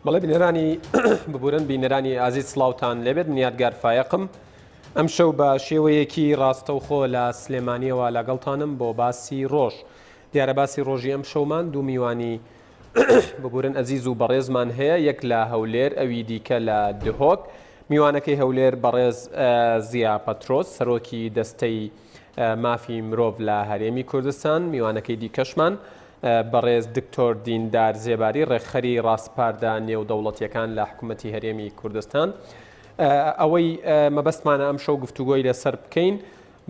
بەڵێ بینەرانی ببورن بینەرانی ئازیز سڵاوتان لێبێت من یادگار فایقم ئەم شەو بە شێوەیەکی ڕاستەوخۆ لە سلێمانیەوە لەگەڵتانم بۆ باسی ڕۆژ دیارە باسی ڕۆژی ئەم شەومان دوو میوانی ببورن ئەزیز و بەڕێزمان هەیە یەک لە هەولێر ئەوی دیکە لە دهۆک میوانەکەی هەولێر بەڕێز زیا پەترۆس سەرۆکی دەستەی مافی مرۆڤ لە هەرێمی کوردستان میوانەکەی دیکەشمان بەڕێز دکتۆر دیندار زێباری ڕێکخەری ڕاستپاردا نێودەوڵەتیەکان لە حکوومەتی هەرێمی کوردستان ئەوەی مەبەستمانە ئەم شەو گفتوگۆی لەسەر بکەین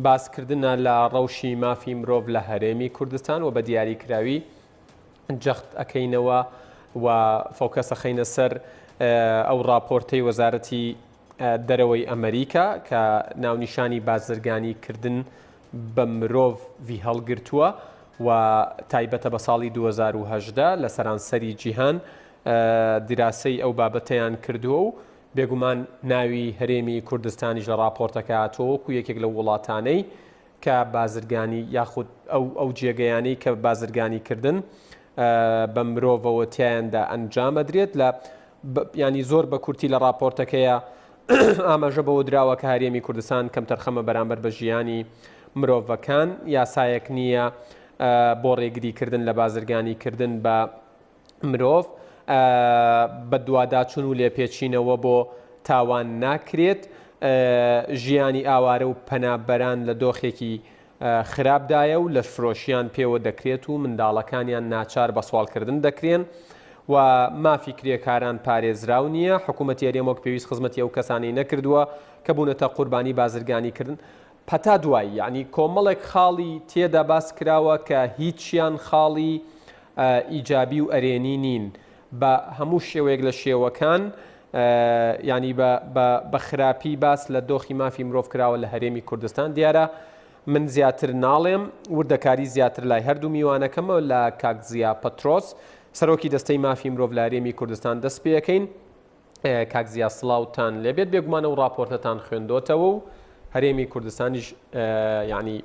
باسکردنە لە ڕەوشی مافی مرۆڤ لە هەرێمی کوردستان و بە دیاریکراوی جەخت ئەکەینەوە و فۆکەسە خەینە سەر ئەو راپۆرتەی وەزارەتی دەرەوەی ئەمریکا کە ناونیشانی بازرگانی کردن بە مرۆڤ وی هەڵگرتووە و تایبەتە بە ساڵی 2018 لە سەرانسەری جیهان دیراسەی ئەو بابەتەیان کردووە و بێگومان ناوی هەرێمی کوردستانیش لە راپۆرتەکە هاتووەکو یەکێک لە وڵاتانەی کە بازرگانی یاخود ئەو جێگەیانەی کە بازرگانی کردن بە مرۆڤەوە تیایاندا ئەنجامەدرێت لە ینی زۆر بە کورتی لە راپۆرتەکەیە ئاماژە بەوە دراوە کە هەرێمی کوردستان کەم تەرخەمە بەرامبەر بە ژیانی مرۆڤەکان یاسایەک نییە بۆ ڕێگریکردن لە بازرگانی کردن بە مرۆڤ بە دوواداچون و لێپێچینەوە بۆ تاوان ناکرێت ژیانی ئاوارە و پەنابەران لە دۆخێکی خراپدایە و لە فرۆشیان پێوە دەکرێت و منداڵەکانیان ناچار بە سوالکردن دەکرێن و مافی کرێکاران پارێزراو نییە حکوومەتی هەرێمەوەک پێویست خزمەتی ئەو کەسانی نەکردووە کە بوونەتە قوربانی بازرگانی کردن پەتا دوایی یعنی کۆمەڵێک خاڵی تێدا باس کراوە کە هیچیان خاڵی ئیجابی و ئەرێنی نین بە هەموو شێوەیەک لە شێوەکان ینی بە خراپی باس لە دۆخی مافی مرۆڤ کراوە لە هەرێمی کوردستان دیارە من زیاتر ناڵێم وردەکاری زیاتر لای هەردوو میوانەکەمە لە کاکزیا پەترۆس سەرۆکی دەستەی مافی مرۆڤ لە هەرێمی کوردستان دەست پێەکەین کاکزیا سڵاوتان لێبێت بێگومانە و راپۆرتەتان خوێندۆتەوە و هەرێمی کوردستانیش ینی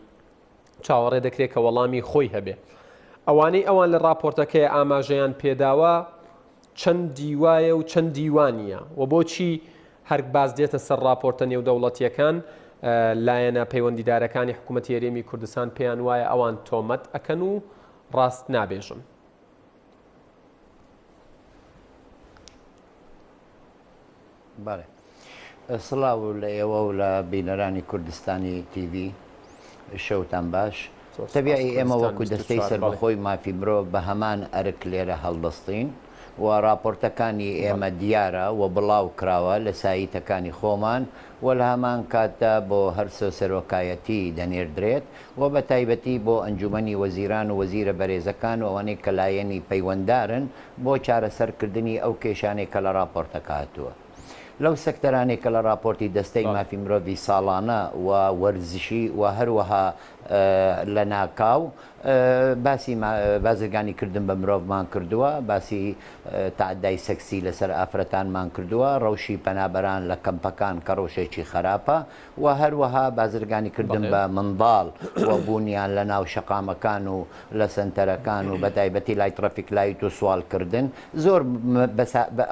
چاوەڕێ دەکرێت کە وەڵامی خۆی هەبێ ئەوانەی ئەوان لە راپۆرتەکەی ئاماژەیان پێداوە چەند دیوایە و چەند دیوانیە و بۆچی هەر باز دێتە سەر راپۆرتە نێودەوڵەتیەکان لایەنە پەیوەندیدارەکانی حکوومەتی هەرێمی کوردستان پێیان وایە ئەوان تۆمەت ئەکەن و ڕاست نابێژن بەڵێ سڵاو لە ئێوە و لە بینەرانی کوردستانی تیV شەوتان باش تەبیعی ئێمە وەکو دەستەی سەربەخۆی مافی مرۆڤ بە هەمان ئەرک لێرە هەڵدەستین و راپۆرتەکانی ئێمە دیارە و بڵاو کراوە لە سایتەکانی خۆمان و لە هەمان کاتدا بۆ هەرسە سەرۆکایەتی دەنێردرێت و بە تایبەتی بۆ ئەنجومەنی وەزیران و وەزیرە بەرێزەکان و ئەوانەی کە لایەنی پەیوەنددارن بۆ چارەسەرکردنی ئەو کێشانێک کە لە راپۆرتەکە هاتووە لەو سەکتەرانێک کە لە راپۆرتی دەستەی مافی مرۆڤی ساڵانە و وەرزشی و هەروەها لە ناکاو باسی بازرگانی کردن بە مرۆڤمان کردووە باسی تعدای سەکسی لەسەر ئافرەتانمان کردووە ڕەوشی پەنابەران لە کەمپەکان کە ڕۆژێکی خراپە و هەروەها بازرگانی کردن بە منداڵ و بوونیان لە ناو شەقامەکان و لە سنتەرەکان و بە تایبەتی لای ترافیک لایت و سوالکردن زۆر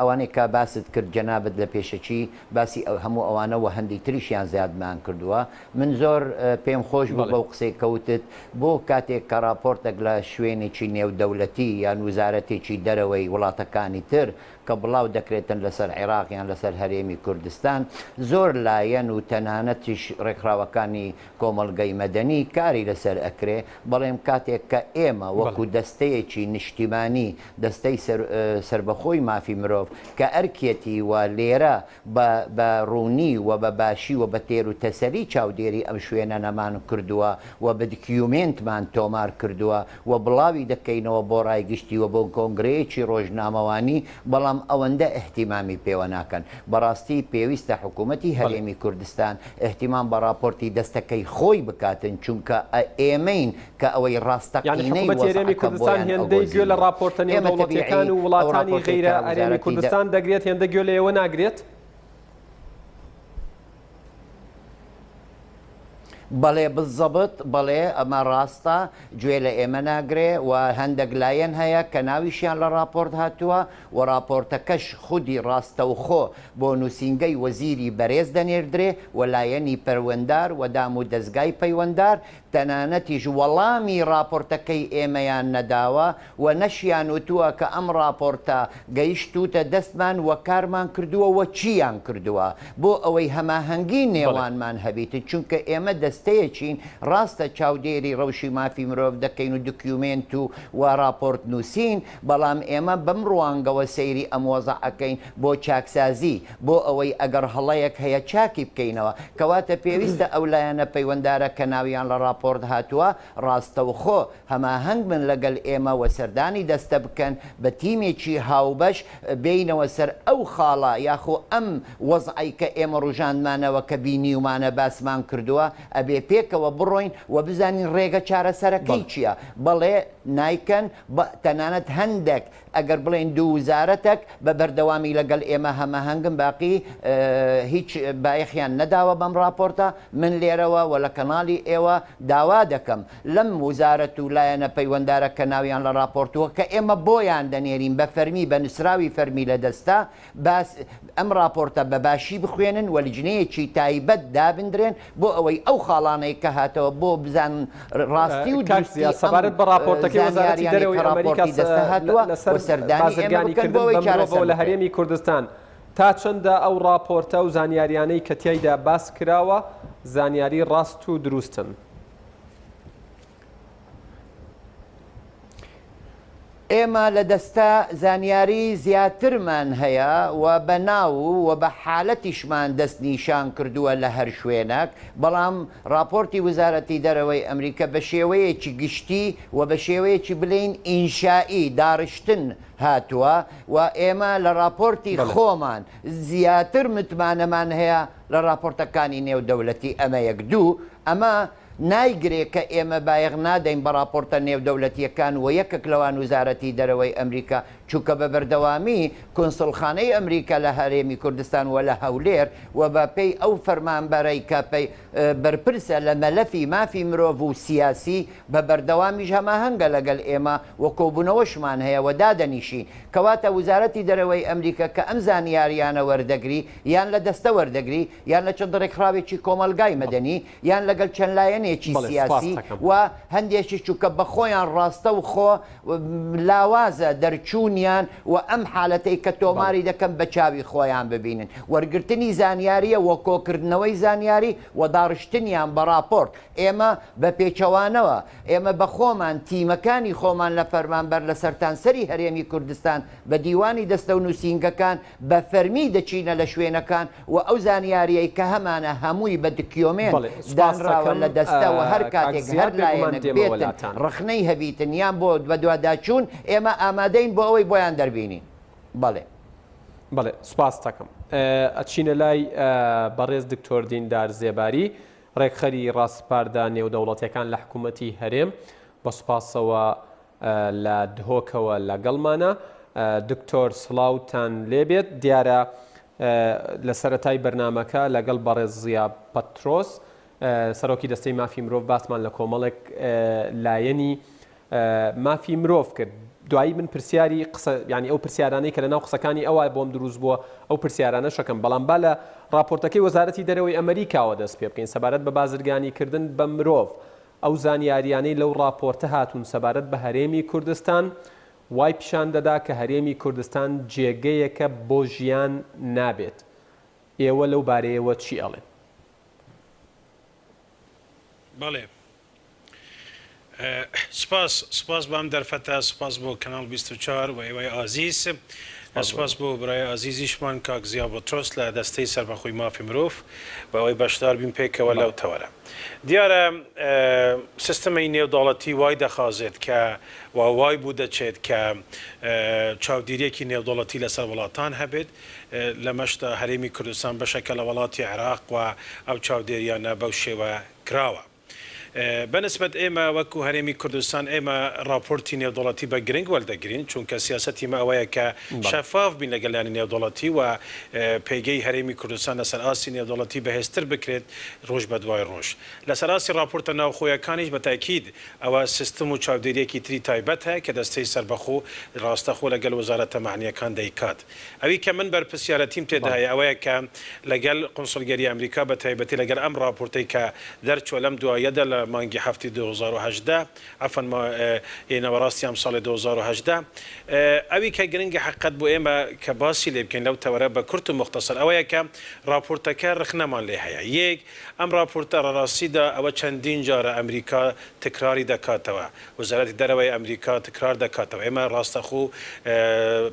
ئەوانەی کە باست کرد جەنابەت لە پێشەچی باسی هەموو ئەوانە و هەندی تریشیان زیادمان کردووە من زۆر پێم خۆش بوو بەو قسەی کەوتت بۆ کاتێک کە راپۆرتێک لە شوێنێکی نێودەوڵەتی یان وزارەتێکی دەرەوەی وڵاتەکانی تر کە بڵاو دەکرێتن لەسەر عێراق یان لەسەر هەرێمی کوردستان زۆر لایەن و تەنانەتیش ڕێکخراوەکانی کۆمەڵگەی مەدەنی کاری لەسەر ئەکرێ بەڵێم کاتێک کە ئێمە وەکو دەستەیەکی نیشتیمانی دەستەی سربەخۆی مافی مرۆڤ کە ئەرکێتی و لێرە بە ڕوونی و بە باشی و بە تێر و تەسەری چاودێری ئەم شوێنە نەمان کردووە و بە دکیومنتمان تۆمار کردووە و بڵاوی دەکەینەوە بۆ ڕایگشتی و بۆ کۆنگرەیەکی ڕۆژنامەوانی بەڵام ئەوەندە ئەحتیمامی پێوە ناکەن بەڕاستی پێویستە حکوومەتی هەرێمی کوردستان احتیمام بە راپۆرتی دەستەکەی خۆی بکاتن چونکە ئێمەین کە ئەوەی ڕاستەقینەی هەرێمی کوردستان هێندەی گوێ لە راپۆرتە نێودەوڵەتیەکان و وڵاتانی غەیرە هەرێمی کوردستان دەگرێت هێندە گوێ لە ئێوە ناگرێت بەڵێ بالضبط بەڵێ ئەمە ڕاستە گوێ لە ئێمە ناگرێ و هەندێک لایەن هەیە کە ناویشیان لە راپۆرت هاتووە و راپۆرتەکەش خودی ڕاستەوخۆ بۆ نووسینگەی وەزیری بەڕێز دەنێردرێ و لایەنی پەروەندار و دام و دەستگای پەیوەندار تەنانەتیش وەڵامی راپۆرتەکەی ئێمەیان نەداوە و نەشیان وتووە کە ئەم راپۆرتە گەیشتوتە دەستمان و کارمان کردووە و چیان کردووە بۆ ئەوەی هەماهەنگی نێوانمان هەبیتن چونکە ئێمە دەستەیەکین ڕاستە چاودێری ڕەوشی مافی مرۆڤ دەکەین و دکیومنت و راپۆرت نووسین بەڵام ئێمە بەم ڕوانگەوە سەیری ئەم وەزعەکەین بۆ چاکسازی بۆ ئەوەی ئەگەر هەڵەیەک هەیە چاکی بکەینەوە کەواتە پێویستە ئەو لایەنە پەیوەندارە کە ناویان لە راپۆرت هاتووە ڕاستەوخۆ هەماهەنگ من لەگەڵ ئێمە و سەردانی دەستە بکەن بە تیمێکی هاوبەش بینەوە سەر ئەو خاڵە یاخۆ ئەم وەزعی کە ئێمە ڕژاندمانەوە کە بینیومانە باسمان کردووە ئەبێ پێکەوە بڕۆین و بزانین ڕێگە چارەسەرەکەی چییە بەڵێ نایکەن تەنانەت هەندێک ئەگەر بڵێن دوو وزارەتێک بە بەردەوامی لەگەڵ ئێمە هەماهەنگم باقی هیچ بایەخیان نەداوە بەم راپۆرتە من لێرەوە و لە کەناڵی ئێوە داوا دەکەم لەم وزارەت و لایەنە پەیوەندارە کە ناویان لە راپۆرتووە کە ئێمە بۆیان دەنێرین بە فەرمی بە نووسراوی فەرمی لە دەستا ئەم راپۆرتە بە باشی بخوێنن و لیژنەیەکی تایبەت دابدرێن بۆ ئەوەی ئەو خاڵانەی کە هاتەوە بۆ بزان ڕاستی و سەبارەت بە راپۆرتەکەی وەزارەتی دەرەوەی ئەمریکا بازرگانی کردن لە هەرێمی کوردستان تا چەندە ئەو راپۆرتە و زانیاریانەی کە تیایدا باس کراوە زانیاری ڕاست و دروستن ئێمە لە دەستا زانیاری زیاترمان هەیە و بە ناو و بە حالەتیشمان دەست نیشان کردووە لە هەر شوێنێک بەڵام راپۆرتی وزارەتی دەرەوەی ئەمریکا بە شێوەیەکی گشتی و بە شێوەیەکی بڵین ئینشایی داڕشتن هاتووە و ئێمە لە راپۆرتی خۆمان زیاتر متمانەمان هەیە لە راپۆرتەکانی نێودەوڵەتی ئەمە یەک دوو ئەمە نایگرێ کە ئێمە بایەغ نادەین بە راپۆرتە نێودەوڵەتیەکان و یەکێک لەوان وزارەتی دەرەوەی ئەمریکا چووکە بە بەردەوامی کۆنسڵخانەی ئەمریکا لە هەرێمی کوردستان و لە هەولێر و بە پێی ئەو فەرمانبەرەی کە پێی بەرپرسە لە مەلەفی مافی مرۆڤ و سیاسی بە بەردەوامیش هەماهەنگە لەگەڵ ئێمە و کۆبوونەوەشمان هەیە و دادەنیشین کەواتە وزارەتی دەرەوەی ئەمریکا کە ئەم زانیاریانە وەردەگری یان لە دەستە وەردەگری یان لە چەند ڕێکخراوێکی کۆمەلگای مەدەنی یان لەگەڵ چەند لایەنێکی سیاسی و هەندێکی چووکە بە خۆیان ڕاستە و خۆ لاوازە دەرچوونیان و ئەم حالەتەی کە تۆماری دەکەم بە چاوی خۆیان ببینن وەرگرتنی زانیاریە و کۆکردنەوەی زانیاری و داڕشتنیان بە راپۆرت ئێمە بە پێچەوانەوە ئێمە بە خۆمان تیمەکانی خۆمان لە فەرمانبەر لە سەرتانسەری هەرێمی کوردستان بە دیوانی دەستە و نووسینگەکان بە فەرمی دەچینە لە شوێنەکان و ئەو زانیاریەی کە هەمانە هەمووی بە دکیۆمێن دانراوە لە دەستەوە هەر کاتێک هەر لایەنێک بێتن ڕخنەی هەبیتن یان بۆ بە دوواداچوون ئێمە ئامادەین بۆ ئەوەی بۆیان دەربینین بەڵێ سوپاس دەکەم ئەچینە لای بەڕێز دکتۆر دیندار زێباری ڕێکخەری ڕاستپاردا نێودەوڵەتیەکان لە حکوومەتی هەرێم بە سوپاسەوە لە دهۆکەوە لەگەڵمانە دکتۆر سڵاوتان لێبێت دیارە لە سەرەتای بەرنامەکە لەگەڵ بەڕێز زیا پەترۆس سەرۆکی دەستەی مافی مرۆڤ باسمان لە کۆمەڵێک لایەنی مافی مرۆڤ کرد دوایی من پرسیاری ینی ئەو پرسیارانەی کە لەناو قسەکانی ئەوە بۆم دروست بووە ئەو پرسیارانە شەکەم بەڵام با لە راپۆرتەکەی وەزارەتی دەرەوەی ئەمریکاوە دەست پێ بکەین سەبارەت بە بازرگانیکردن بە مرۆڤ ئەو زانیاریانەی لەو راپۆرتە هاتوون سەبارەت بە هەرێمی کوردستان وای پیشان دەدا کە هەرێمی کوردستان جێگەیەکە بۆ ژیان نابێت ئێوە لەو بارەیەوە چی ئەڵێن بەڵێ سپاس بام دەرفەتە سپاس بۆ کەناڵ 24 و ئێوەی ئازیز سپاس بۆ برای ئازیزیشمان کاک زیا پەترۆس لە دەستەی سەربەخۆی مافی مرۆڤ بە ئەوەی بەشدار بین پێکەوە لەو تەوەرە دیارە سیستەمی نێودەوڵەتی وای دەخوازێت کە وای بوو دەچێت کە چاودێریەکی نێودەوڵەتی لەسەر وڵاتان هەبێت لە مەشتە هەرێمی کوردستان بەشەکە لە وڵاتی عێراق و ئەو چاودێریانە بەو شێوە کراوە بنسبة إما وكو هرمي كردستان إما رابورتي نيودولاتي بجرينج والدجرين چون كسياستي ما أويا كشفاف بين لجلان نيودولاتي و بيجي هرمي كردستان لسراسي نيودولاتي بهستر بكرت روش بدواي روش لسراسي رابورت ناو خويا كانش بالتأكيد أو سيستم وشاوديري كي تري تايبتها كدستي سربخو راستخو لجل وزارة معنية كان ديكات أوي كمن بربسيارة تيم تدها أويا ك لجل قنصلجري أمريكا بتايبتي لجل أمر رابورتي كدرج ولم دوا يد مانجي حفتي 2018 عفوا ما إنا وراستي سال 2018 أوي كجرينج حقت بو إما كباسي اللي يمكن لو تورب كرت مختصر أويا ك رابورتا كرخنا ما لها يك أم رابورتا راسيدا أو چندين جار أمريكا تكراري دكاتوا وزارة الدروي أمريكا تكرار دكاتوا إما راستخو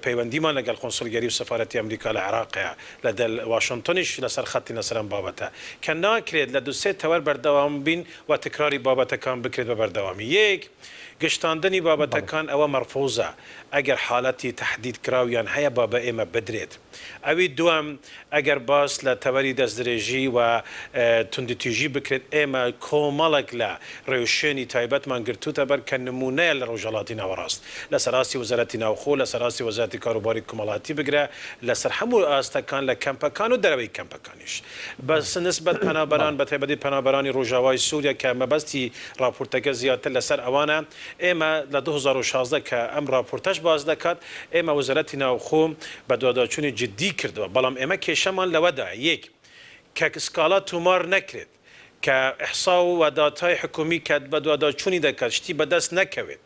بيوندي ما لقى القنصلجري وسفارة أمريكا العراق لدى واشنطنش لسر خط نصرا بابتا كنا كريد لدو سه تور بردوام بين وتكراري بابتا كان بكريد ببردوامي يك گشتاندنی بابتا كان او مرفوضه اگر حالتي تحديد كراويان هيا بابا اما بدريت اوي دوام اگر باس لتوري دزدريجي و تندتيجي بكرت اما كومالك لا ريوشيني تايبت من قرتو تبر كنمونه لرجالاتنا وراست لسراسي وزارتنا وخو لسراسي وزارتي كاروباري كمالاتي بقرا لسرحمو استا كان لكامبا كانو دروي كامبا كانش بس نسبه پنابران بتبدي پنابراني روجاواي سوريا كما بستي راپورتك زياده لسر اوانا اما ل 2016 كام راپورتاج باز دكات اما وزارتنا وخو بدواداچوني جدي كردو بلام اما كشمان لودا يك كاسكالا تومار نكرت كاحصاء وداتاي حكومي كد بدواداچوني دكات شتي بدس نكوت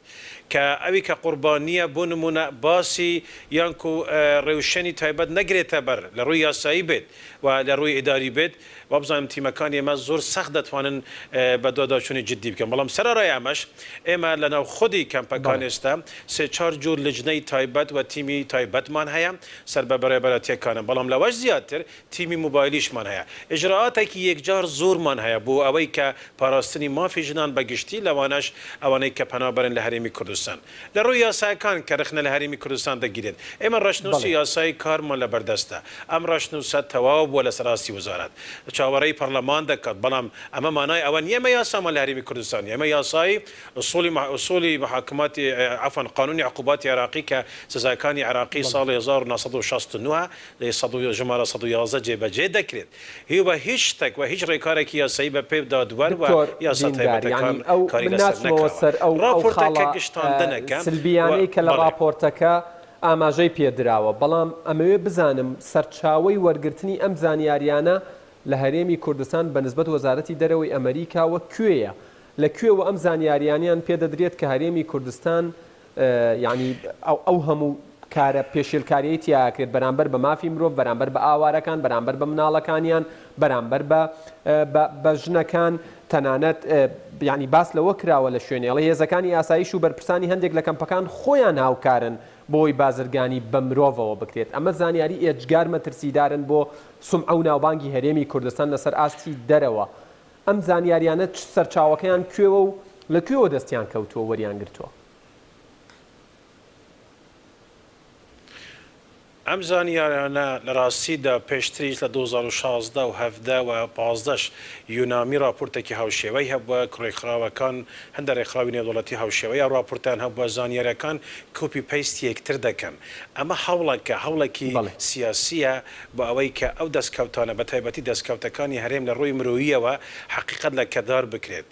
كأوي كقربانية بونمونا باسي يانكو روشني تايبد نجريت بر لروي سايبت ولروي إداري بيت وابزايم تي مكاني ما زور سخدت وانن بدوداشوني جدي بكم بلام سرارا يامش اما لنا خودي كم بكانستا سه چار جور لجنه تايبت و تيمي تايبت مان هيا سر برابراتي كان بلام لواج زياتر تيمي موبايليش مان هيا اجراءاتك يك جار زور مان هيا بو اوي ك باراستني ما في جنان بگشتي لوانش اواني ك پنابرن لهريمي كردستان لروي ياسا كان كرخنا لهريمي كردستان دگيرد اما رشنو سياسي كار مال بردستا ام رشنو تواب ولا سراسي وزارات شاوري برلمان دكات بلام اما معناي اون يما ياسا مال هريمي كردستان يما ياساي اصولي محاكمات عفوا قانوني عقوبات عراقي كسزاكاني عراقي صار 1969 صدو جماره صدو يازا جيبه جيد كريت هو هيشتك وهيج ريكارك يا سيبه بيب دادور و يا ساتيبه يعني او الناس موسر او خاله سلبياني كلا رابورتك ئاماژەی پێدراوە بەڵام ئەمەوێ بزانم سەرچاوەی وەرگرتنی ئەم زانیاریانە لە هەرێمی کوردستان بەنسبەت وەزارەتی دەرەوەی ئەمریکاوە کوێیە لەکوێوە ئەم زانیاریانیان پێدەدرێت کە هەرێمی کوردستان یعنی ئەو هەموو کارە پێشێلکاریەی تیاکرێت بەرامبەر بە مافی مرۆڤ بەرامبەر بە ئاوارەکان بەرامبەر بە مناڵەکانیان بەرامبەر بە ژنەکان تەنانەت یعنی باس لەوە کراوە لە شوێنێڵە هێزەکانی ئاسایش و بەرپرسانی هەندێک لە کەمپەکان خۆیان هاوکارن بۆی بازرگانی بە مرۆڤەوە بکرێت ئەمە زانیاری ئێجگار مەترسیدارن بۆ سومعە و ناوبانگی هەرێمی کوردستان لەسەر ئاستی دەرەوە ئەم زانیاریانە سەرچاوەکەیان کوێوە و لەکوێوە دەستیان کەوتووە وەریان گرتووە ام زانیاریانە لە ڕاستیدا پێشتریش لە 2016 و 17 و 15 یونامی راپۆرتێکی هاوشێوەی هەبووە کوڕێکخراوەکان هەندە ڕێکخراوی نێودەوڵەتی هاوشێوەی راپۆرتیان هەبووە زانیاریەکان کۆپی پەیستی یەکتر دەکەن ئەمە هەوڵێکی سیاسیە بۆ ئەوەی کە ئەو دەستکەوتانە بە تایبەتی دەستکەوتەکانی هەرێم لە ڕووی مرۆییەوە حقیقەت لە کەدار بکرێت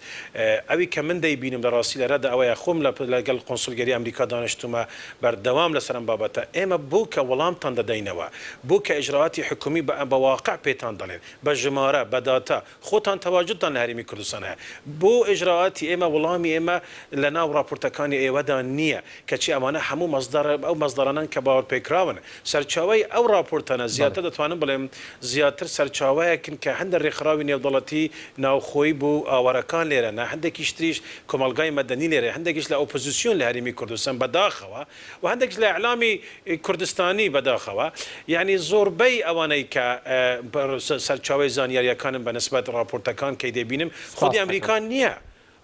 ئەوی کە من دەیبینم لە ڕاستی لەرەدا ئەوەیە خۆم لەگەڵ قۆنسولگەری ئەمریکا دانیشتومە بەردەوام لەسەر ئەم بابەتە ئێمە بوو کە وەڵام دەدەینەوە بۆ کە ئیجراعاتی حکومی بە واقع پێتان دەڵێن بە ژمارە بە داتا خۆتان تەواجدتان لە هەرێمی کوردستان هەیە بۆ ئیجراعاتی ئێمە وەڵامی ئێمە لە ناو راپۆرتەکانی ئێوەدا نییە کەچی ئەوانە هەموو ئەو مەزدەرانن کە باوەڕپێکراون سەرچاوەی ئەو راپۆرتانە زیاتر دەتوانم بڵێم زیاتر سەرچاوەیەکن کە هەندە ڕێکخراوی نێودەوڵەتی ناوخۆی بوو ئاوارەکان لێرەنە هەندێکیش تریش کۆمەلگای مەدەنی لێرە هەندێکیش لە ئۆپۆزیسیۆن لە هەرێمی کوردستان بەداخەوە و هەندێکیش لە ئیعلامی کوردستانی بەداخەوە یعنی زۆربەی ئەوانەی کە سەرچاوەی زانیاریەکانم بەنسبەت راپۆرتەکان کەی دەبینم خودی ئەمریکان نییە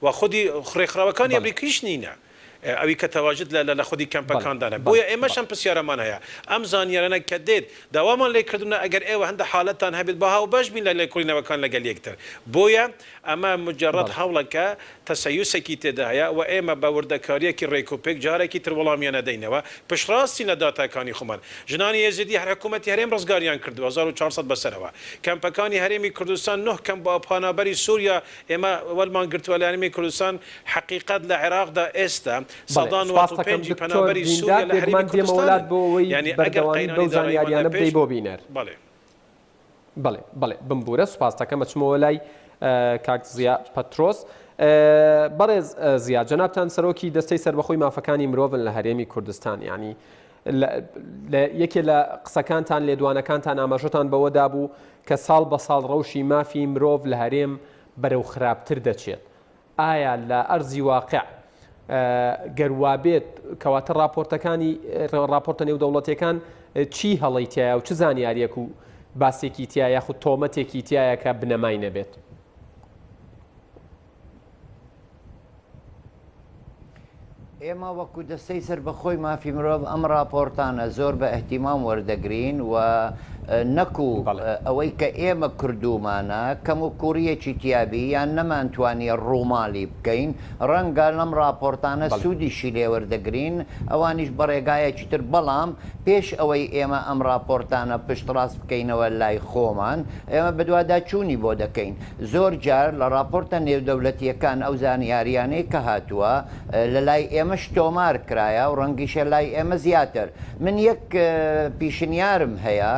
و خودی ڕێکخراوەکانی ئەمریکیش نینە ئەوی کە تەواجد لە خودی کەمپەکاندانە بۆیە ئێمەشم پرسیارەمان هەیە ئەم زانیارانە کە دێت داوامان لێکردونە ئەگەر ئێوە هەندە حالەتان هەبێت بە هاو باش بین لە لێکۆڵینەوەکان لەگەل یەکتر بۆیە ئەمە مجرد هەوڵەکە تەسەیوسێکی تێدا هەیە و ئێمە بە وردەکاریەکی ڕێکۆپێک جارێکی تر وەڵامیان نەدەینەوە پشتڕاستی لە داتاکانی خۆمان ژنانی ێزیدی هەر حکوومەتی هەرێم ڕزگاریان کردو 1400 بەسەرەوە کەمپەکانی هەرێمی کوردستان 9 کەم بە پانابەری سووریا ئێمە وەلمان گرتووە لە هەرێمی کوردستان حقیقت لە عێراقدا ئێستا سەدان و پێنجی پەنابەری سووریا لە هەرێمی کوردستان یعنی ئەگەر قەینەوەی زانیاریانە بدەی بۆ بینەر بەڵێ بمبورە سوپاس دەکەم بچمەوە لای کاک زیا پەترۆس بەڕێز زیا جەنابتان سەرۆکی دەستەی سەربەخۆی مافەکانی مرۆڤن لە هەرێمی کوردستان ینی یەکێ لە قسەکانتان لێدوانەکانتان ئاماژەتان بەوەدا بوو کە ساڵ بە ساڵ ڕەوشی مافی مرۆڤ لە هەرێم بەرەو خراپتر دەچێت ئایا لە ئەرزی واقع گەروابێت کەواتە راپۆرتە نێودەوڵەتیەکان چی هەڵی تایە و چ زانیاریەک و باسێکی تایە یاخود تۆمەتێکی تایە کە بنەمای نەبێت ئێمە وەکو دەستەی سەربەخۆی مافی مرۆڤ ئەم راپۆرتانە زۆر بە ئەحتیمام وەردەگرین و نەکو ئەوەی کە ئێمە کردومانە کەم و کوڕیەکی تیابی یان نەمانتوانیە ڕووماڵی بکەین ڕەنگە لەم راپۆرتانە سوودیشی لێ وەردەگرین ئەوانیش بەڕێگایەکی تر بەڵام پێش ئەوەی ئێمە ئەم راپۆرتانە پشتڕاست بکەینەوە لای خۆمان ئێمە بەدووادا چوونی بۆ دەکەین زۆر جار لە راپۆرتە نێودەوڵەتیەکان ئەو زانیاریانەی کە هاتووە لە لای ئێمەش تۆمار کرایە و ڕەنگیشە لای ئێمە زیاتر من یەک پیشنیارم هەیە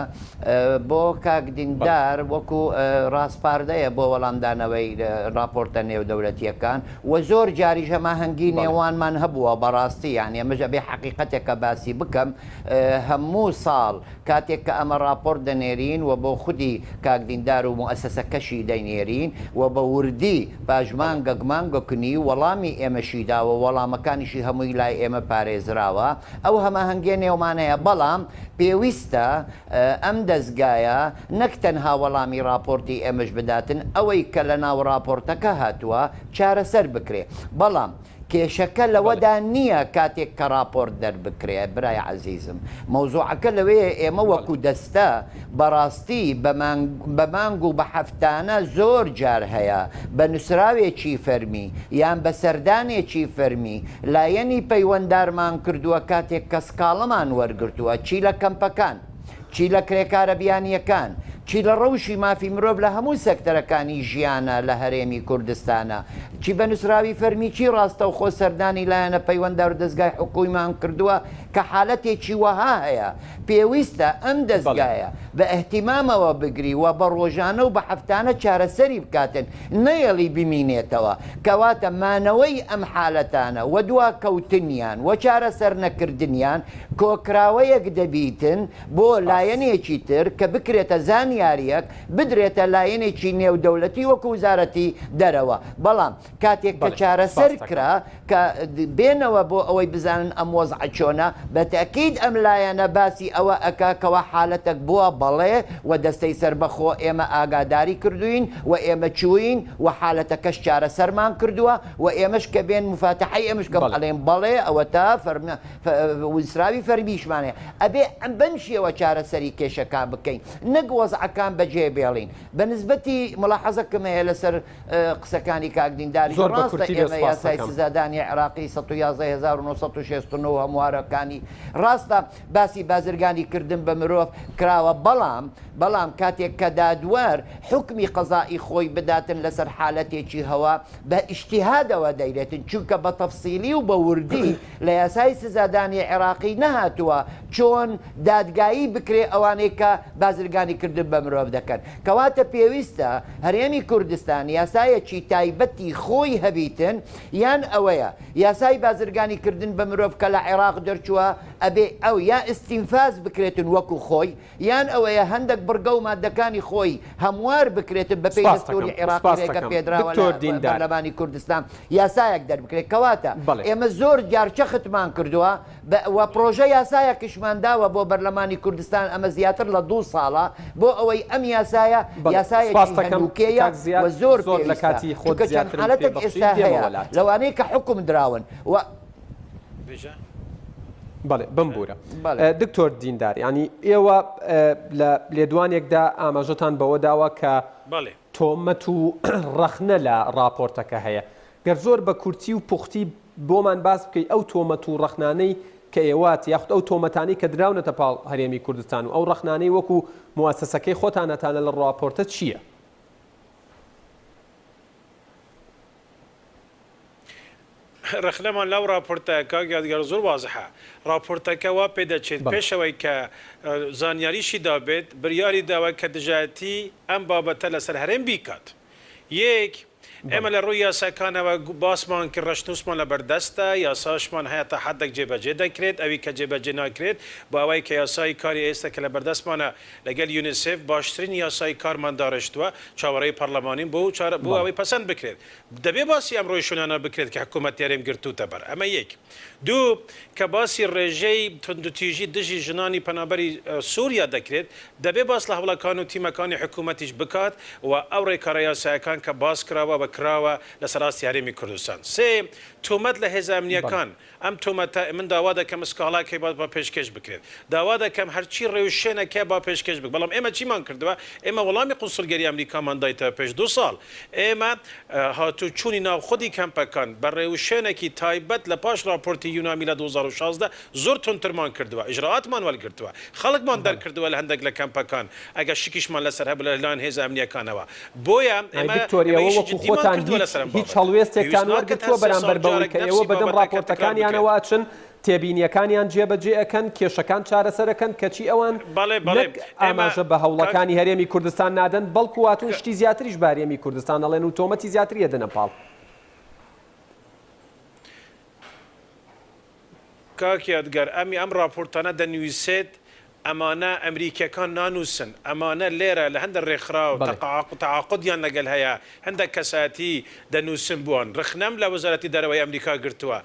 بۆ کاکدیندار وەکو ڕاستپاردەیە بۆ وەڵامدانەوەی راپۆرتە نێودەوڵەتیەکان و زۆر جاریش هەماهەنگی نێوانمان هەبووە بەڕاستی یان ئێمەژە بێ حەقیقەتێکە باسی بکەم هەموو ساڵ کاتێک کە ئەمە راپۆرت دەنێرین و بۆ خودی کاکدیندار و موسسەکەشی دەینێرین و بە وردی پاژمان گەگمانگەکنی وەڵامی ئێمەشیداوە وەڵامەکانیشی هەمووی لای ئێمە پارێزراوە ئەو هەماهەنگێ نێومانەیە بەڵام پێویستە ئەم دەستگایە نەک تەنها وەڵامی راپۆرتی ئێمەش بداتن ئەوەی کە لە ناو راپۆرتەکە هاتووە چارەسەر بکرێ بەڵام کێشەکە لەوەدا نییە کاتێک کە راپۆرت دەربکرێ برای عەزیزم مەوزوعەکە لەوەیە ئێمە وەکو دەستە بەڕاستی بە مانگ و بە هەفتانە زۆر جار هەیە بە نووسراوێکی فەرمی یان بە سەردانێکی فەرمی لایەنی پەیوەنددارمان کردووە کاتێک کە سکاڵەمان وەرگرتووە چی لە کەمپەکان چی لە کرێکارە بیانیەکان چی لە ڕەوشی مافی مرۆڤ لە هەموو سەکتەرەکانی ژیانە لە هەرێمی کوردستانە چی بە نووسراوی فەرمی چی ڕاستە و خۆ سەردانی لایەنە پەیوەنددار و دەستگای حکوویمان کردووە کە حالەتێکی وەها هەیە پێویستە ئەم دەستگایە بە ئەحتیمامەوە بگری و بە ڕۆژانە و بە هەفتانە چارەسەری بکاتن نەیەڵی بمینێتەوە کەواتە مانەوەی ئەم حالەتانە و دوا کەوتنیان و چارەسەر نەکردنیان کۆکراوەیەک دەبیتن بۆ لایەنێکی تر کە بکرێتە زانیاریەک بدرێتە لایەنێکی نێودەوڵەتی وەکو وزارەتی دەرەوە بەڵام کاتێک کە چارەسەر کرا کە بێنەوە بۆ ئەوەی بزانن ئەم وەزعە چۆنە بە تەکید ئەم لایەنە باسی ئەوە ئەکاکەوە حالەتێک بووە بەڵێ و دەستەی سەربەخۆ ئێمە ئاگاداری کردوین و ئێمە چوین و حالەتەکەش چارەسەرمان کردووە و ئێمەش کە بێن مفاتحی ئێمەش کە بەڵێن بەڵێ ئەوە تا وزراوی فەرمیشمانەیە ئەبێ ئەم بەنشیەوە چارەسەری کێشەکان بکەین نەک وەزعەکان بەجێ بێڵین بە نسبەتی ملاحەزەکەم هەیە لەسەر قسەکانی کاکدینداری ڕاستە ئێمە یاسای سزادانی عێراقی 111969 هەموارەکانی ڕاستە باسی بازرگانی کردن بە مرۆڤ کراوە بەڵام کاتێک کە دادوەر حکمی قەزایی خۆی بداتن لەسەر حالەتێکی هەوا بە ئیجتیهادەوە دەیرێتن چونکە بە تەفسیلی و بە وردی لە یاسای سزادانی عێراقی نەهاتووە چۆن دادگایی بکرێ ئەوانەی کە بازرگانی کردن بە مرۆڤ دەکەن کەواتە پێویستە هەرێمی کوردستان یاسایەکی تایبەتی خۆی هەبیتن یان ئەوەیە یاسای بازرگانی کردن بە مرۆڤ کە لە عێراق دەرچووە ئەبێ ئەو یا ئستینفاز بکرێتن وەکو خۆی یان ئەوەیە هەندێک بڕگە و مادەکانی خۆی هەموار بکرێتن بە پێی دەستوری عێراقی ڕێگە پێدراوە لە پەرلەمانی کوردستان یاسایەک دەربکرێت کەواتە ئێمە زۆر جارچەختمان کردووە و پرۆژە یاسایەکیشمان داوە بۆ بەرلەمانی کوردستان ئەمە زیاتر لە 2 ساڵە بۆ ئەوەی ئەم یاسایەکی هەنووکەیە و زۆر لە کاتی خۆ حالەتێک ئێستا هەیە لەوانەیە کە حکم دراون بێژە بەڵێ بمبورە بەڵێ. دکتۆر دیندار ینی ئێوە لە لێدوانێکدا ئاماژەتان بەوە داوە کە بەڵێ تۆمەت و ڕەخنە لە راپۆرتەکە هەیە گەر زۆر بە کورتی و پوختی بۆمان باس بکەیت ئەو تۆمەت و ڕەخنانەی کە ئێوات یاخود ئەو تۆمەتانی کە دراونەتە پاڵ هەرێمی کوردستان و ئەو ڕەخنانەی وەکو مواسسەکەی خۆتانەتانە لە راپۆرتە چییە؟ رەخنەمان لەو راپۆرتەکە یادگار زۆر وازحە راپۆرتەکە وا پێ دەچێت پێشەوەی کە زانیاریشی دابێت بریاری داوە کە دژایەتی ئەم بابەتە لەسەر هەرێم بیکات یەک ئێمە لە ڕووی یاساکانەوە باسمان کە ڕەشنووسمان لە بەردەستە یاساشمان هەیە تا حدێک جێبەجێ دەکرێت ئەوی کە جێبەجێ ناکرێت بۆ ئەوەی کە یاسای کاری ئێستا کە لە بەردەستمانە لەگەل یونیسف باشترین یاسای کارمان داڕشتووە چاوەڕێی پەرلەمانین بۆ ئەوەی پەسەند بکرێت دەبێ باسی ئەم ڕۆی شوێنانە بکرێت کە حکوومەت یارێم گرتوتە بەر ئەمە یەک دوو کە باسی ڕێژەی تندوتیژی دژی ژنانی پەنابەری سووریا دەکرێت دەبێ باس لە هەوڵەکان و تیمەکانی حکوومەتیش بکات و ئەو ڕێکارە یاسایەکان کە باس کراوە بەکراوە لە سەراستی هەرێمی کوردستان سێ تۆمەت لە هێز ئەمنیەکان ئەم تۆمەتە من داوا دەکەم سکاڵاکەی با پێشکەش بکرێت داوا دەکەم هەرچی ڕێوشێنەکە با پێشکەش بک بەڵام ئێمە چیمان کردووە ئێمە وەڵامی قونسڵگەری ئەمریکامان دایتە پێش 2 ساڵ ئێمە هاتوچوونی ناوخودی کەمپەکان بە ڕێوشێنێکی تایبەت لە پاش راپۆرتی یونامی لە 2016 زۆر تونترمان کردووە ئیجراعاتمان وەرگرتووە خەڵکمان دەرکردووە لە هەندێک لە کەمپەکان ئەگە شکیشمان لەسەر هەبوو لەلایەن هێز ئەمنیەکانەوە بۆیە هیچ هەڵوێستێکتان وەرگرتووە بەرامبەر بەوەی کە ئێوە بەدەم راپۆرتەکانیانەوە چن تێبینیەکانیان جێبەجێ ئەەکەن کێشەکان چارەسەرەکەن کەچی ئەوان ئاماژە بە هەوڵەکانی هەرێمی کوردستان نادەن بەڵکو واتون شتی زیاتریش بارێمی کوردستان ئەڵێن و تۆمەتی زیاتریە دەنە پاڵ کاک یادگار ئەمی ئەم راپۆرتانە دەنووسێت ئەمانە ئەمریکیەکان نانووسن ئەمانە لێرە لە هەندە ڕێکخرا و تەعاقودیان لەگەل هەیە هەندێک کەساتی دەنووسن بوون ڕخنەم لە وەزارەتی دەرەوەی ئەمریکا گرتووە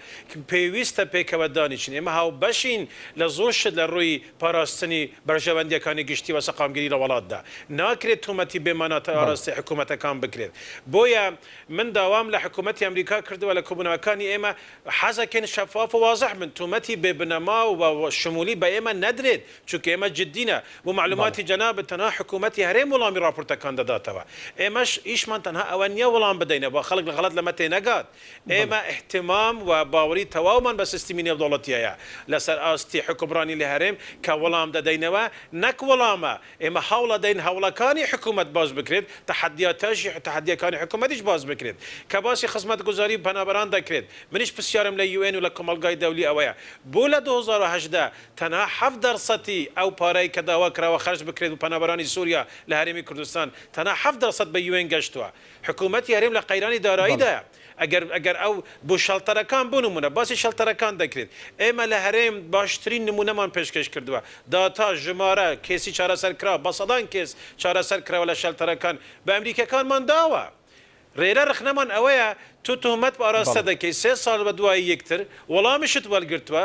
پێویستە پێکەوە دانیچین ئێمە هاو بەشین لە زۆر شت لە ڕووی پاراستنی بەرژەوەندیەکانی گشتی وە سەقامگیری لە وڵاتدا ناکرێت تومەتی بێماناتە ئاراستی حکوومەتەکان بکرێت بۆیە من داوام لە حکوومەتی ئەمریکا کردووە لە کۆبوونەوەکانی ئێمە حەزەکەن شەفاف و واضح من تومەتی بێبنەما و شمولی بە ئێمە نەدرێت چونکە ئێمە جددینە بۆ معلوماتی جەناب تەنها حکوومەتی هەرێم وەڵامی راپۆرتەکان دەداتەوە ئێمەش ئیشمان تەنها ئەوە نییە وەڵام بدەینە بۆ خەڵک لە غەڵەت لەمە تێنەگات ئێمە احتمام و باوەری تەواومان بە سیستمی نێودەوڵەتیەیە لەسەر ئاستی حکومڕانی لە هەرێم کە وەڵام دەدەینەوە نەک وەڵامە ئێمە هەوڵە دەین هەوڵەکانی حکوومەت باز بکرێت تەحەدیەکانی حکوومەتیش باز بکرێت کە باسی خزمەتگوزاری پەنابەران دەکرێت منیش پرسیارم لە UN و لە کۆمەلگای دەولی ئەوەیە بۆ لە 2018 تەنها 7% ئەو پارەی کە داوا کراوە خەرج بکرێت و پەنابەرانی سووریا لە هەرێمی کوردستان تەنها 7% بە UN گەشتووە حکوومەتی هەرێم لە قەیرانی داراییدایە ئەگەر ئەو بۆ شەڵتەرەکان بنمونە باسی شەڵتەرەکان دەکرێت ئێمە لە هەرێم باشترین نمونەمان پێشکەش کردووە داتا ژمارە کێسی چارەسەرکرا بە سەدان کێس چارەسەر کراوە لە شەڵتەرەکان بە ئەمریکەکانمان داوە ڕێرە ڕخنەمان ئەوەیە تو تۆمەت بە ئاراستە دەکەی 3 ساڵ بە دوای یەکتر وەڵامیشت وەرگرتووە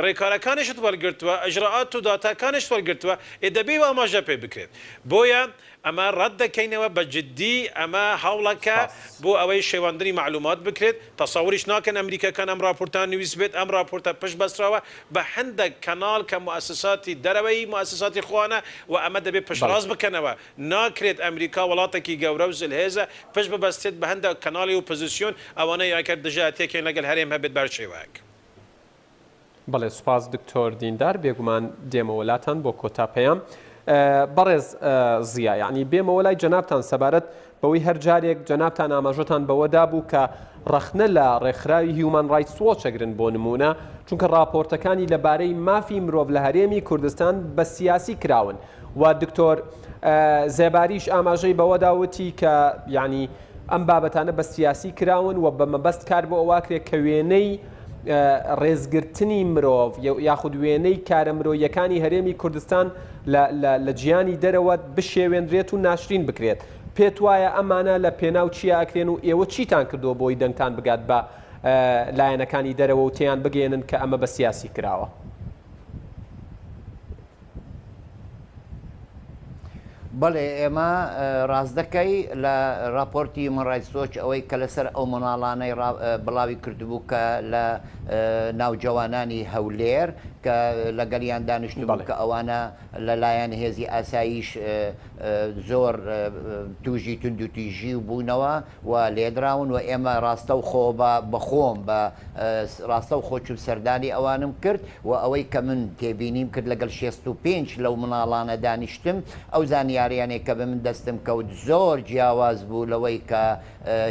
ڕێکارەکانیشت وەرگرتووە ئەجراعات و داتاکانش وەرگرتووە دەبێ و ئاماژە پێ بکرێت بۆیە ئەمە ڕەت دەکەینەوە بە جددی ئەمە هەوڵەکە بۆ ئەوەی شێواندنی معلومات بکرێت تەساوریش ناکەن ئەمریکەکان ئەم راپۆرتان نوویس بێت ئەم راپۆرتە پشت بەستراوە بە هەندێک کەناڵ کە موسساتی دەرەوەی موسساتی خۆوانە و ئەمە دەبێت پشتڕاست بکەنەوە ناکرێت ئەمریکا وڵاتێکی گەورە و زلهێزە پشت ببەستێت بە هەندێک کەناڵی ئۆپۆزیسیۆن ئەوانە یاکرد دژاتێکیان لەگەل هەرێم هەبێت بەرشێوەیەک بەڵێ سوپاس دکتۆر دیندار بێگومان دێمەوەلاتان بۆ کۆتا پێیان بەڕێز زیە یعنی بێمەوە لای جەنابتان سەبارەت بەوەی هەر جارێک جەنابتان ئاماژەتان بەوەدا بوو کە ڕەخنە لە ڕێکخراوی هیومان ڕایتس وۆچەگرن بۆ نمونە چونکە راپۆرتەکانی لەبارەی مافی مرۆڤ لە هەرێمی کوردستان بە سیاسی کراون و دکتۆر زێباریش ئاماژەی بەوەداوتی کە یعنی ئەم بابەتانە بە سیاسی کراون و بە مەبەست کار بۆ ئەواکرێت کە وێنەی ڕێزگرتنی مرۆڤ یاخود وێنەی کارە مرۆیەکانی هەرێمی کوردستان لە گیانی دەرەوە بشێوێنرێت و ناشرین بکرێت پێت وایە ئەمانە لە پێناو چیا ئەکرێن و ئێوە چیتان کردووە بۆی دەنگتان بگات بە لایەنەکانی دەرەوە و تیان بگەێنن کە ئەمە بە سیاسی کراوە بەڵێ ئێمە ڕاست دەکەی لە راپۆرتی مەڕایسۆچ ئەوەی کە لەسەر ئەو مناڵانەی بڵاوی کردبوو کە لە ناوجوانانی هەولێر کە لەگەڵیان دانیشتبوو کە ئەوانە لەلایەن هێزی ئاساییش زۆر توژی تونند و تیژی و بوونەوە و لێدراون و ئێمە ڕاستە و خۆ بەخۆم بە ڕاستە و خۆچ و سەردانی ئەوانم کرد و ئەوەی کە من تێبینیم کرد لەگەڵ 65 لەو مناڵانە دانیشتم ئەو زانیاریانێک کە بە من دەستم کەوت زۆر جیاواز بوو لەوەی کە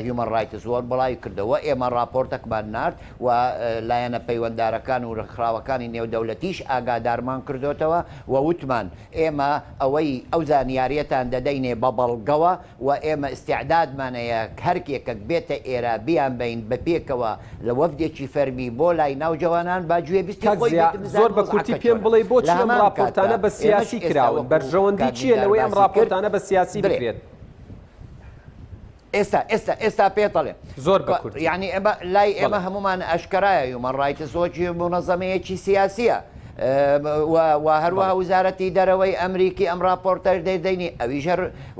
هیومەن ڕایتس زۆر بڵاوی کردەوە ئێمە راپۆرتەکمان نرد و لایەنە پەیوەنددارەکان و ڕخراوەکانی نێودەوڵەتیش ئاگادارمان کردوتەوە و وتمان ئێمە ئەو زانیاریەتان دەدەینێ بە بەڵگەوە و ئێمە استعدادمانەیە هەرکێکە بێتە ئێرە بیان بین بە پێکەوە لە وەفدێکی فەرمی بۆ لای ناوجوانان باگوێ بیستی زۆر بە کورتی پێم بڵێ بۆچی ئەم راپۆرتانە بە سیاسی کراون بەرژەوەندی چییە لەوەی ئەم راپۆرتانە بە سیاسی بکرێت ئێستا پێڵێ زۆر بەکورد یعنی لای ئێمە هەمومان ئەشکرایە هیومەن ڕایتس وۆچی منەظەمەیەکی سیاسیە و هەروەها وزارەتی دەرەوەی ئەمریکی ئەم راپۆرتەر دەیدەینی ئەویژە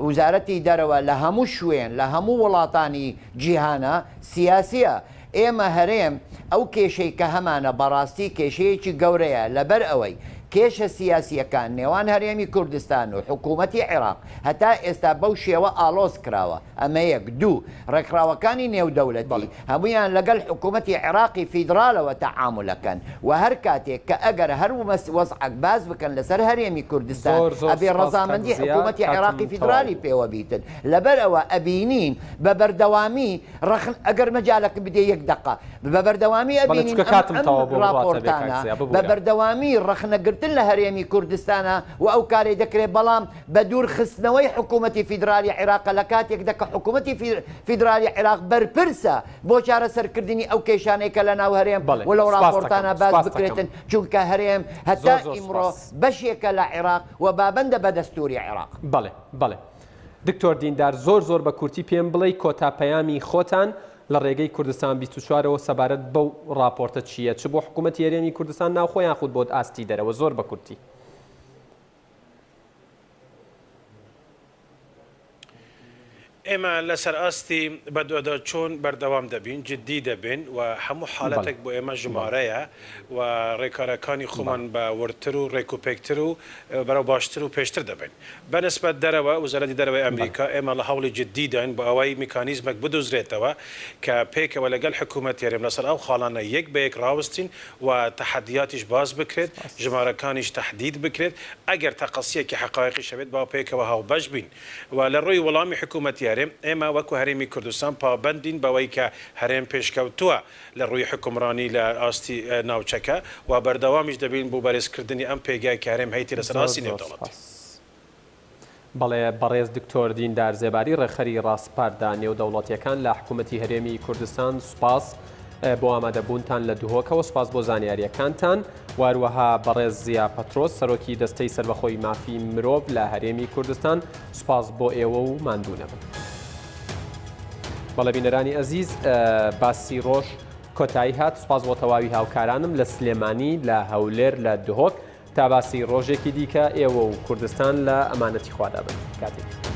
وزارەتی دەرەوە لە هەموو شوێن لە هەموو وڵاتانی جیهانە سیاسیە ئێمە هەرێم ئەو کێشەی کە هەمانە بەڕاستی کێشەیەکی گەورەیە لەبەر ئەوەی کێشە سیاسیەکان نێوان هەرێمی کوردستان و حکوومەتی عێراق هەتا ئێستا بەو شێوە ئالۆز کراوە ئەمە یەک دوو ڕێکخراوەکانی نێودەوڵەتی هەمویان لەگەڵ حکوومەتی عێراقی فیدرالەوە تەعاملەکەن و هەر کاتێک کە ئەگەر هەر وەزعەک باز بکەن لەسەر هەرێمی کوردستان ئەبێ ڕەزامەندی حکوومەتی عێراقی فیدرالی پێوە بیتن لەبەر ئەوە ئەبینین بە بەردەوامی ئەگەر مەجالەکە بدێ یەک دقە بە بەردەوامی ئەبینین راپۆرتانە بە بەردەوامی ڕەخنەگرتن لە هەرێمی کوردستانە و ئەو کارێ دەکرێت بەڵام بە دوور خستنەوەی حکوومەتی فیدرالی عێراق لە کاتێک دەکە حکوومەتی فیدرالی عێراق بەرپرسە بۆ چارەسەرکردنی ئەو کێشانەی کە لە ناو هەرێم و لەو راپۆرتانە باز بکرێتن چونکە هەرێم هەتا ئیمڕۆ بەشێکە لە عێراق و بابەندە بە دەستوری عێراق بەڵێ دکتۆر دیندار زۆر بە کورتی پێم بڵێ کۆتاپەیامی خۆتان لە ڕێگەی کوردستان 24ەوە سەبارەت بەو راپۆرتە چییە چ بۆ حکوومەتی هەرێمی کوردستان ناوخۆیان خود بۆت ئاستی دەرەوە زۆر بە کورتی ئێمە لەسەر ئاستی بەدوەدا چۆن بەردەوام دەبین جددی دەبین و هەموو حالەتێک بۆ ئێمە ژمارەیە و ڕێکارەکانی خۆمان بە ورتر و ڕێکوپێکتر و بەرەو باشتر و پێشتر دەبین بەنسبەت دەرەوە وزارەتی دەرەوەی ئەمریکا ئێمە لە هەوڵی جددی داین بۆ ئەوەی میکانیزمێک بدۆزرێتەوە کە پێکەوە لەگەڵ حکوومەتی هەرێم لەسەر ئەو خاڵانە یەک بە یەک ڕاوستین و تەحەدیاتیش باز بکرێت ژمارەکانیش تەحدید بکرێت ئەگەر تەقەسیەکی حقایقی شەوێت با پێکەوە هاوبەش بین و لە ڕووی وەڵامی حکوومەتی ئێمە وەکو هەرێمی کوردستان پابندین بەوەی کە هەرێم پێشکەوتووە لە ڕووی حکومڕانی لە ئاستی ناوچەکە و بەردەوامیش دەبین بۆ بەرزکردنی ئەم پێگای کە هەرێم هەیتی لەسەر ئاستی نێودەوڵەتی بەڵێ بەڕێز دکتۆر دیندار زێباری ڕێخەری ڕاستپاردا نێودەوڵەتیەکان لە حکوومەتی هەرێمی کوردستان سوپاس بۆ ئامادەبوونتان لە دهۆکەوە سوپاس بۆ زانیاریەکانتان واروەها بەڕێز زیا پەترۆس سەرۆکی دەستەی سەربەخۆی مافی مرۆڤ لە هەرێمی کوردستان سوپاس بۆ ئێوە و ماندوونەبن. بەڵێ بینەرانی ئەزیز باسی ڕۆژ کۆتایی هات سوپاس بۆ تەواوی هاوکارانم لە سلێمانی لە هەولێر لە دهۆک تا باسی ڕۆژێکی دیکە ئێوە و کوردستان لە ئەمانەتی خوادا بن کاتێک.